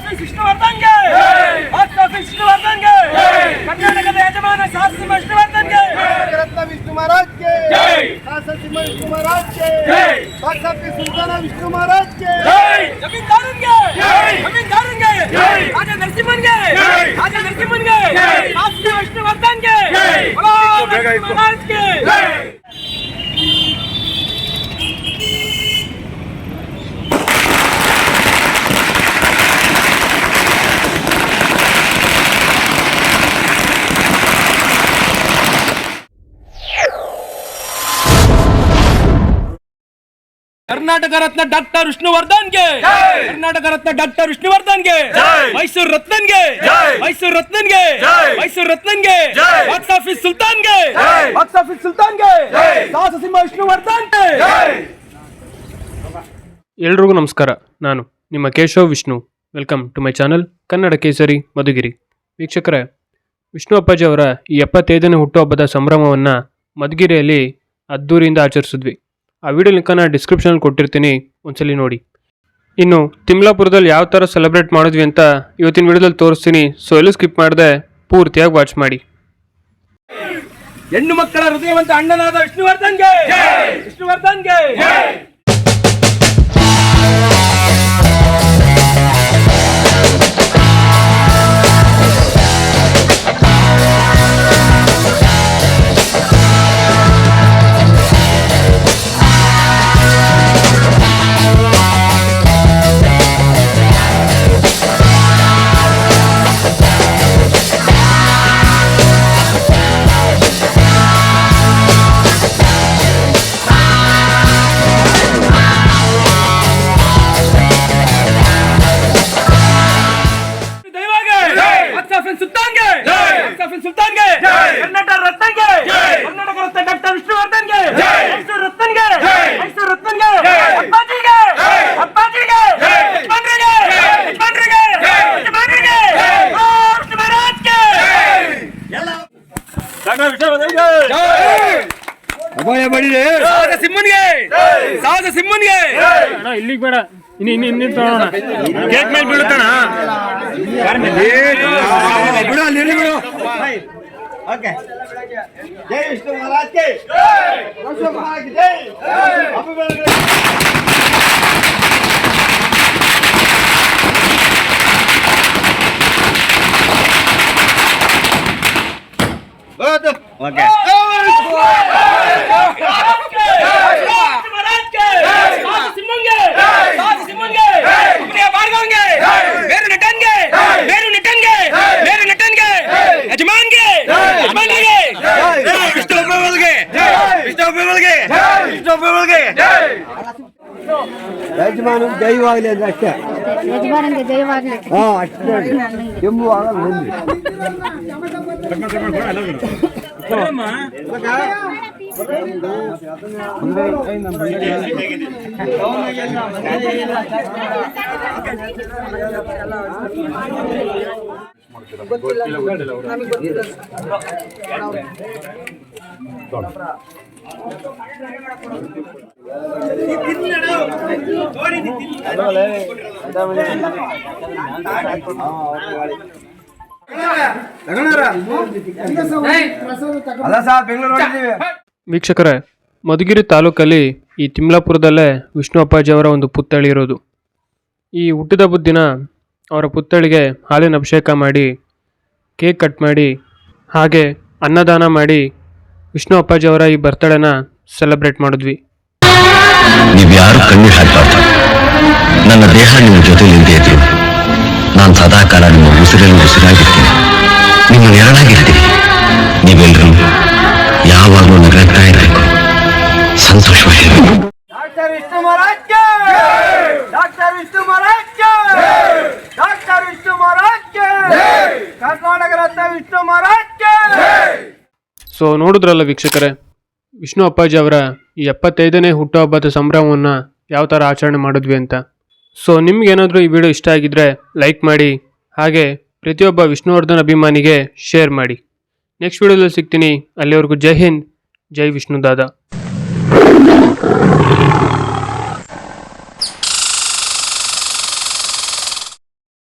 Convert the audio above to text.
Office ವಿಷ್ಣುವರ್ಧನ್ಗೆ box office ವಿಷ್ಣುವರ್ಧನ್ಗೆ ಕರ್ನಾಟಕದ ಯಜಮಾನ ಶಾಸಕ ವಿಷ್ಣುವರ್ಧನ್ಗೆ ರತ್ನ ವಿಷ್ಣು ಮಹಾರಾಜ್ಗೆ ಶಾಸಕ ವಿಷ್ಣು ಮಹಾರಾಜ್ಗೆ ಬಾಕ್ಸ್ ಆಫೀಸ್ ಸುಲ್ತಾನ ವಿಷ್ಣು ಮಹಾರಾಜ್ಗೆ ಜಮೀನ್ದಾರನ್ಗೆ ಜಮೀನ್ದಾರನ್ಗೆ ರಾಜ ನರಸಿಂಹನ್ಗೆ ರಾಜ ನರಸಿಂಹನ್ಗೆ ಶಾಸಕ ವಿಷ್ಣುವರ್ಧನ್ಗೆ ಮಹಾರಾಜ್ಗೆ ಕರ್ನಾಟಕ ರತ್ನ ಡಾಕ್ಟರ್ ವಿಷ್ಣುವರ್ಧನ್ಗೆ ಕರ್ನಾಟಕ ರತ್ನ ಡಾಕ್ಟರ್ ವಿಷ್ಣುವರ್ಧನ್ಗೆ ಮೈಸೂರು ರತ್ನನ್ಗೆ ಮೈಸೂರು ರತ್ನನ್ಗೆ ಮೈಸೂರು ರತ್ನನ್ಗೆ ಬಾಕ್ಸ್ ಆಫೀಸ್ ಸುಲ್ತಾನ್ಗೆ ಬಾಕ್ಸ್ ಆಫೀಸ್ ಸುಲ್ತಾನ್ಗೆ ಸಾಹಸಸಿಂಹ ವಿಷ್ಣುವರ್ಧನ್ಗೆ. ಎಲ್ರಿಗೂ ನಮಸ್ಕಾರ. ನಾನು ನಿಮ್ಮ Keshav Vishnu. Welcome to my channel Kannada Kesari Madhugiri. ವೀಕ್ಷಕರೇ, ವಿಷ್ಣು ಅಪ್ಪಾಜಿ ಅವರ ಈ 75ನೇ ಹುಟ್ಟುಹಬ್ಬದ ಸಂಭ್ರಮವನ್ನು ಮಧುಗಿರಿಯಲ್ಲಿ ಅದ್ದೂರಿಯಿಂದ ಆಚರಿಸಿದ್ವಿ. ಆ ವಿಡಿಯೋ ಲಿಂಕನ್ನು ಡಿಸ್ಕ್ರಿಪ್ಷನಲ್ಲಿ ಕೊಟ್ಟಿರ್ತೀನಿ, ಒಂದ್ಸಲಿ ನೋಡಿ. ಇನ್ನು ತಿಮ್ಲಾಪುರದಲ್ಲಿ ಯಾವ ಥರ ಸೆಲೆಬ್ರೇಟ್ ಮಾಡಿದ್ವಿ ಅಂತ ಇವತ್ತಿನ ವಿಡಿಯೋದಲ್ಲಿ ತೋರಿಸ್ತೀನಿ. ಸೊ ಎಲ್ಲೂ ಸ್ಕಿಪ್ ಮಾಡದೆ ಪೂರ್ತಿಯಾಗಿ ವಾಚ್ ಮಾಡಿ. ಹೆಣ್ಣು ಮಕ್ಕಳ ಹೃದಯವಂತ ಅಣ್ಣನಾದ ವಿಷ್ಣುವರ್ಧನ್ಗೆ ವಿಷ್ಣುವರ್ಧನ್ಗೆ ಸುಲ್ತಾನ್ಗೆ ಕರ್ನಾಟಕ ರತ್ನಗೆ ಕರ್ನಾಟಕ ರತ್ನ ಡಾಕ್ಟರ್ ವಿಷ್ಣುವರ್ಧನ್ಗೆ ಮೈಸೂರು ರತ್ನನ್ಗೆ ಮೈಸೂರು ರತ್ನನ್ಗೆ ಅಪ್ಪಾಜಿಗೆ ಅಪ್ಪಾಜಿಗೆ ಯಜಮಾನ್ರಿಗೆ ಯಜಮಾನ್ರಿಗೆ ಯಜಮಾನ್ರಿಗೆ ಮಹಾರಾಜ್ಗೆ ಎಲ್ಲ ಡಾಕ್ಟರ್ ವಿಷ್ಣುವರ್ಧನ್ಗೆ ಅಭಯ ಬಡಿದೆ ಸಾಹಸ ಸಿಂಹನ್ಗೆ ಸಾಹಸ ಸಿಂಹನ್ಗೆ ಅಣ್ಣ ಇಲ್ಲಿಗೆ ಬೇಡ, ಇನ್ನು ತಗೋಣ. ಕೇಕ್ ಮೇಲೆ ಬೀಳುತ್ತಾನ. ಬಿಡು ಅಲ್ಲಿ ಬಿಡು. ಓಕೆ. ಜೈ ವಿಷ್ಣು ಮಹಾರಾಜ್ಗೆ ವಿಷ್ಣು ಮಹಾರಾಜ್ಗೆ ಜೈ. ಓಕೆ. ಯಜಮಾನ ಜೈವಾಗಲಿ ಅಂದ್ರೆ ಅಷ್ಟೇ. ಯಜಮಾನಂಗೆ ಜಯವಾಗಲಿ. ಅಷ್ಟೇ. ಕೆಂಬು ಆಗಲ್ಲ ಬಂದ್ರಿ. ವೀಕ್ಷಕರೇ, ಮಧುಗಿರಿ ತಾಲೂಕಲ್ಲಿ ಈ ತಿಮ್ಲಾಪುರದಲ್ಲೇ ವಿಷ್ಣು ಅಪ್ಪಾಜಿ ಅವರ ಒಂದು ಪುತ್ಥಳಿ ಇರೋದು. ಈ ಹುಟ್ಟಿದಬ್ಬದ ದಿನ ಅವರ ಪುತ್ಥಳಿಗೆ ಹಾಲಿನ ಅಭಿಷೇಕ ಮಾಡಿ, ಕೇಕ್ ಕಟ್ ಮಾಡಿ, ಹಾಗೆ ಅನ್ನದಾನ ಮಾಡಿ ವಿಷ್ಣು ಅಪ್ಪಾಜಿ ಅವರ ಈ ಬರ್ತಡೇನ ಸೆಲೆಬ್ರೇಟ್ ಮಾಡಿದ್ವಿ. ನೀವ್ಯಾರು ಕಣ್ಣೀರು ಹಾಕಬಾರ್ದು. ನನ್ನ ದೇಹ ನಿಮ್ಮ ಜೊತೆ ನಿಂತೇ ಇದ್ರು ನಾನು ಸದಾಕಾಲ ನಿಮ್ಮ ಉಸಿರಲ್ಲಿ ಉಸಿರಾಗಿರ್ತೀನಿ, ನಿಮ್ಮ ನೆರಳಾಗಿರ್ತೀನಿ. ನೀವೆಲ್ಲರೂ ಯಾವಾಗಲೂ ನಗ್ತಾ ಇರಬೇಕು, ಸಂತೋಷವಾಗಿರಬೇಕು. ಡಾಕ್ಟರ್ ವಿಷ್ಣು ಮಹಾರಾಜ್ಗೆ ಡಾಕ್ಟರ್ ವಿಷ್ಣು ಮಹಾರಾಜ್ಗೆ ಡಾಕ್ಟರ್ ವಿಷ್ಣು ಮಹಾರಾಜ್ಗೆ ಕರ್ನಾಟಕ ರತ್ನ ವಿಷ್ಣು ಮಹಾರಾಜ್ಗೆ. ಸೊ ನೋಡಿದ್ರಲ್ಲ ವೀಕ್ಷಕರೇ, ವಿಷ್ಣು ಅಪ್ಪಾಜಿ ಅವರ ಈ 75ನೇ ಹುಟ್ಟುಹಬ್ಬದ ಸಂಭ್ರಮವನ್ನು ಯಾವ ಥರ ಆಚರಣೆ ಮಾಡಿದ್ವಿ ಅಂತ. ಸೊ ನಿಮ್ಗೇನಾದರೂ ಈ ವಿಡಿಯೋ ಇಷ್ಟ ಆಗಿದ್ರೆ ಲೈಕ್ ಮಾಡಿ, ಹಾಗೆ ಪ್ರತಿಯೊಬ್ಬ ವಿಷ್ಣುವರ್ಧನ್ ಅಭಿಮಾನಿಗೆ ಶೇರ್ ಮಾಡಿ. ನೆಕ್ಸ್ಟ್ ವಿಡಿಯೋದಲ್ಲಿ ಸಿಗ್ತೀನಿ. ಅಲ್ಲಿವರೆಗೂ ಜೈ ಹಿಂದ್, ಜೈ ವಿಷ್ಣು ದಾದಾ.